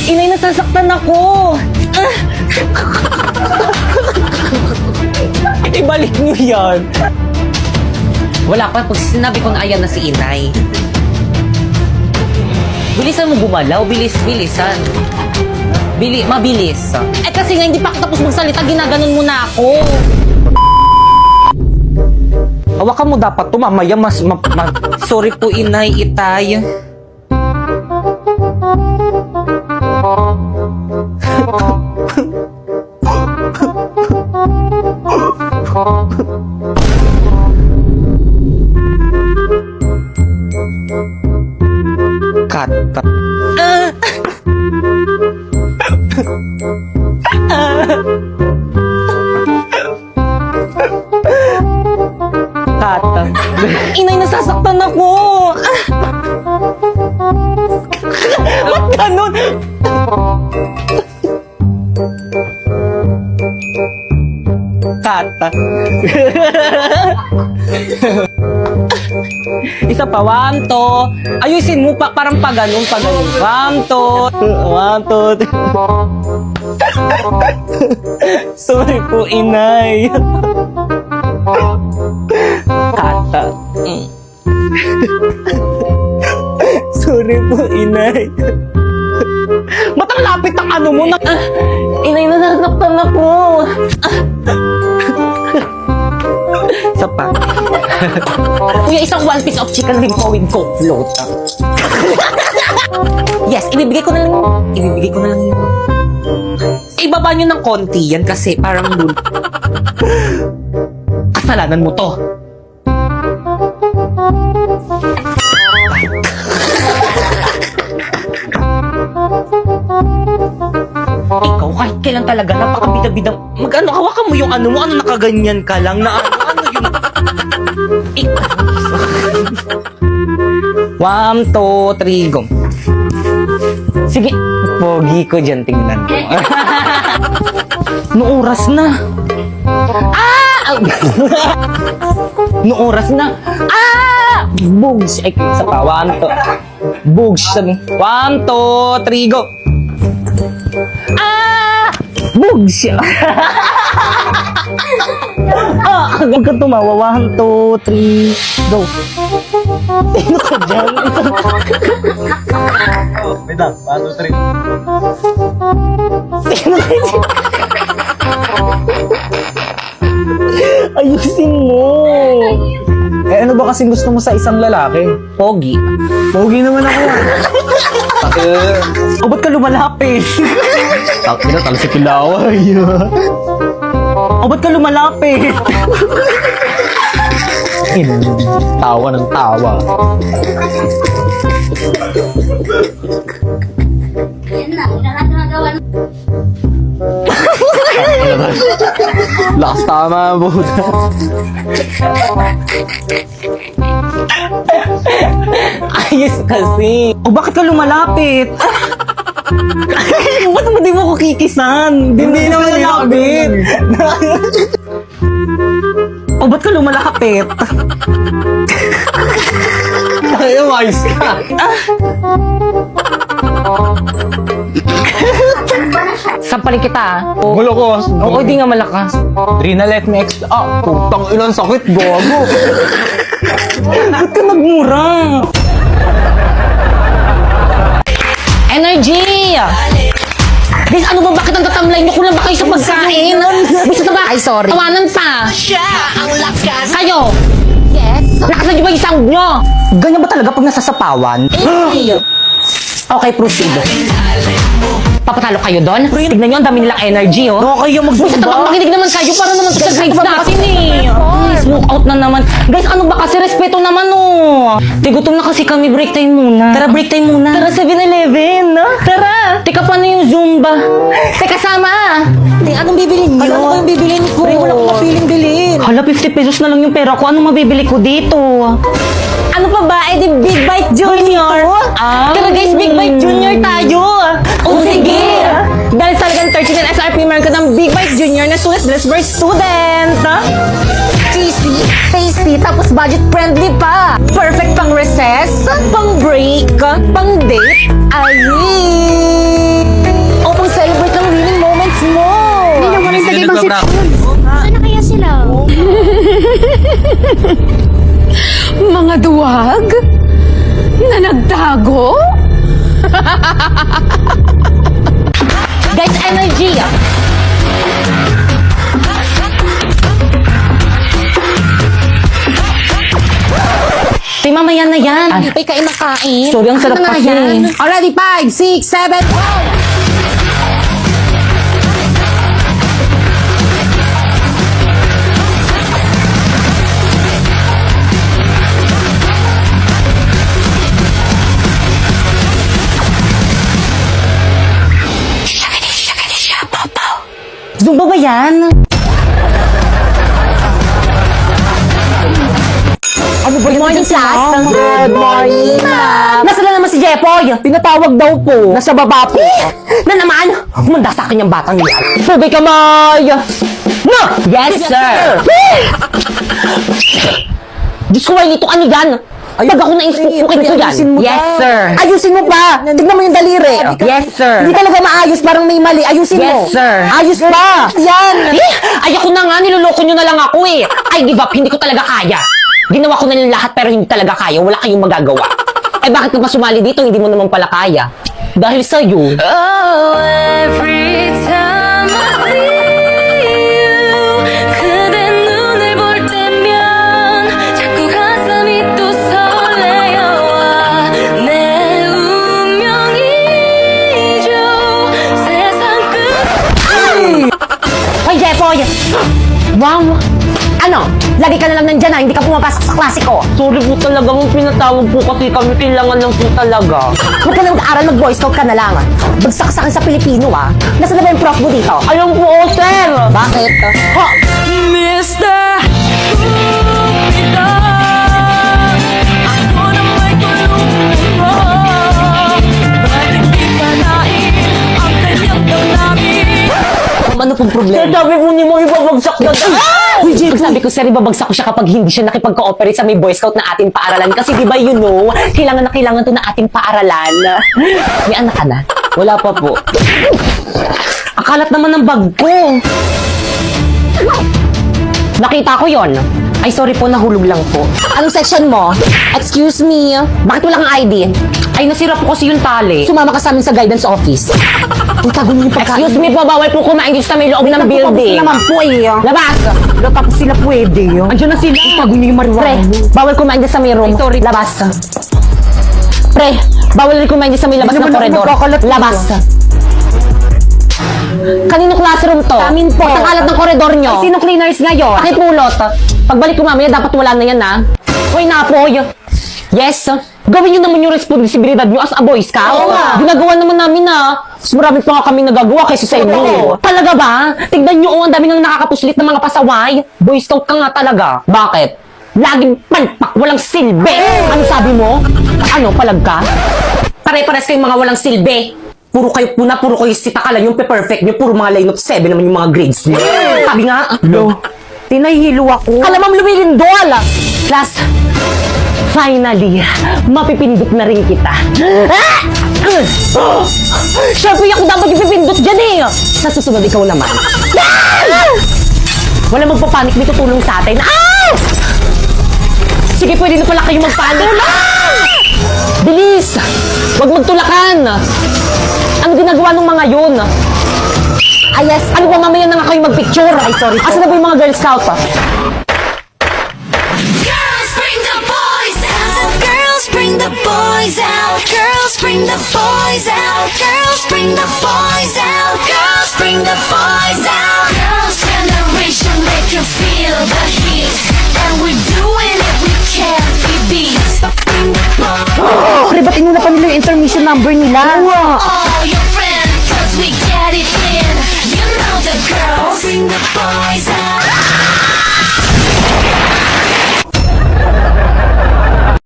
Inay, nasasaktan ako. Ibalik niyo yan. Wala pa, pag sinabi ko na ayan na si inay. Bilisan mo gumalaw, bilisan. Mabilis. Eh kasi nga hindi pa ako tapos magsalita, ginaganon mo na ako. Hawakan mo dapat to, mamaya sorry po inay, itay. Kata. Kata. Inay, nasasaktan ako. Ba't ganun? Kata. Isa pa, one, two. Ayusin mo pa, parang paganon. One, two. One, two. Sorry po, inay. Kata. Sorry po, inay. Ba't ang lapit ang ano mo? Inay, nasasaktan ako. Isa pa. Kuya, isang one piece of chicken rin po with coke float. Yes, ibibigay ko na lang yun. Ibaba nyo ng konti yan kasi parang dun. Kasalanan mo to. Ikaw, kahit kailan talaga, napakabida-bidang. Mag-ano, hawakan mo yung ano mo, ano nakaganyan ka lang, na ano yun. Ikaw. 1, 2, 3, go. Sige, pogi ko dyan, tingnan mo. Noong oras na. Noong oras na. Bugs. Ay, isa pa. 1, 2. Bugs. 1, 2, 3, go. Bugs. Hanggang ka tumawa. 1, 2, 3, go. Sino ka dyan? Wait lang, 1, 2, 3. Sino ka dyan? Ayusin mo. Eh ano ba kasi gusto mo sa isang lalaki? Pogi. Pogi naman ako. O, ba't ka lumalapit? Takina, talo si Pilaway. O, ba't ka lumalapit? Tawa ng tawa. Lakas tama, buta. Ayos kasi. O, bakit ka lumalapit? Ba't mo di mo ko kikisan? Hindi naman lumalapit. O, ba't ka lumalapit? Ay, umayos ka. Sampalin kita. Gulo ko. Oo, di nga malakas. Rina, let me putang ilang sakit, gago. Ba't ka nagmura? Energy! Guys, ano ba? Bakit ang tatamlay niyo? Kulang ba kayo sa pagkain? Bisa na ba? Ay, sorry. Tawanan pa. Kayo! Yes? Lakasan niyo ba yung sound niyo? Ganyan ba talaga pag nasasapawan? Okay, proceed. Papatalo kayo doon? Tignan niyo, ang dami nilang energy, oh. Baka kayo Bisa tabang makinig naman kayo para naman sa grades natin, eh. Ay, smoke out na naman. Guys, ano ba kasi? Respeto naman, oh. Tigutom na kasi kami. Break time muna. Tara, break time muna. Tara, 7-Eleven, no? Tara! Teka, paano yung Zumba? Teka, sama! Anong bibilin niyo? Ano ba yung bibilin ko? Pre, wala akong mapiling bilhin. Hala, 50 pesos na lang yung pera ko. Anong mabibili ko dito? Ano pa ba? Eh, di Big Bite Junior. Tara guys, Big Bite Junior tayo. O sige. Dahil talagang 39 SRP, meron ka ng Big Bite Junior na sulit Blessed by Student. Cheesy, tasty, tapos budget friendly pa. Perfect pang recess, pang break, pang date. Ay! Mga duwag na nagtago? Guys, energy! Tay, mamaya na yan. Tay, kain na kain. Sorry, ang sarap Ano na kasi. yan? Already, 5, 6, 7, go! Zumba ba yan? Ano ba yun? Morning, class. Good morning, ma'am. Nasaan na naman si Jepoy? Pinatawag daw po. Nasa baba po. Na naman? Humanda sa akin yung batang yan. Sabi ka, May! No! Yes, sir! Diyos ko, Wiley, itong anigan. Pag ako na-inspukin ko yan. Yes, sir. Ayusin mo pa. Tignan mo yung daliri. Yes, sir. Hindi talaga maayos, parang may mali. Ayusin mo. Yes, sir. Ayos pa. Yan. Ay, ako na nga, niloloko nyo na lang ako eh. I give up, hindi ko talaga kaya. Ginawa ko na lang lahat pero hindi talaga kaya. Wala kayong magagawa. Eh bakit ka pa sumali dito? Hindi mo naman pala kaya. Dahil sa'yo. Oh, every time I see you 그대 눈을 볼 때면 자꾸 가슴이 또 설레어와 내 운명이죠 세상 끝 Hoy, Jepoy! Wow! Ano? Lagi ka na lang nandyan ha, hindi ka pumapasok sa klase ko. Sorry po talaga, mong pinatawag po kasi kami kailangan lang po talaga. Huwag ka na mag-aaral, mag-boy scout ka na lang. Bagsak sa akin sa Pilipino ha. Nasaan na ba yung prof mo dito? Ayun po, sir! Bakit? Ha? Mr. Cupido ako na may tulong mo bakit di ka nain ang kanyang damdamin Ano pong problema? Sir, sabi po ni mo ibabagsak na Uy, Jay, sabi ko, sir, ibabagsak ko siya kapag hindi siya nakipag-cooperate sa may Boy Scout na ating paaralan. Kasi di ba, you know, kailangan na kailangan to na ating paaralan. May anak ka na? Wala pa po. Akalat naman ng bag ko. Nakita ko yon. Ay, sorry po, nahulog lang po. Anong section mo? Excuse me. Bakit wala kang ID? Ay, nasira po kasi yung tali. Sumama ka sa amin sa guidance office. Ang tago niyo yung pagkain. Excuse me po, bawal po kumain dito sa may loob ng building. naman po eh. Labas! Wala tapos sila pwede. Andiyan na sila. Ang tago niyo yung marijuana. Pre, bawal kumain dito sa may room. Sorry. Labas. Pre, bawal rin kumain dito sa may labas Hindi ng naman ako koridor. magkakalat Labas. Kanino classroom to? Amin po. Ba't ang kalat ng koridor nyo? Ay, sino cleaners ngayon? Pakipulot. Pagbalik ko mamaya, dapat wala na yan, ha? Hoy, Napoy. Yes. Gawin nyo naman yung responsibilidad nyo as a boy scout. Oo nga. Ginagawa naman namin, ha? Mas marami pa nga kami nagagawa kaysa sa inyo. Talaga ba? Tignan nyo, ang dami nang nakakapuslit ng mga pasaway. Boy scout ka nga talaga. Bakit? Laging palpak, walang silbi. Ano sabi mo? Ano, palag ka? Pare-pares kayong mga walang silbi. Puro kayo puna, puro kayo sitakalan yung perfect nyo. Puro mga line of 7 naman yung mga grades nyo. Sabi nga, Tinahihilo ako. kalamam lumilindol! Class, finally, mapipindot na rin kita. Siyempre, ako dapat yung pipindot dyan eh. Sa susunod, ikaw naman. Wala magpapanik, may tutulong sa atin. Sige, pwede na pala kayo magpanik. Bilis! Huwag magtulakan! Ano ginagawa ng mga yun? Ay, yes. Ano ba mamaya na nga kayo magpicture? Ay, sorry po. Asan na ba yung mga Girl Scout? Girls bring the boys out Girls bring the boys out Girls bring the boys out Girls bring the boys out Girls bring the boys out Girls generation make you feel the heat And we're doing it, we can't be beat Bring the boys Pare, ba't inuna pa nila yung intermission number nila? all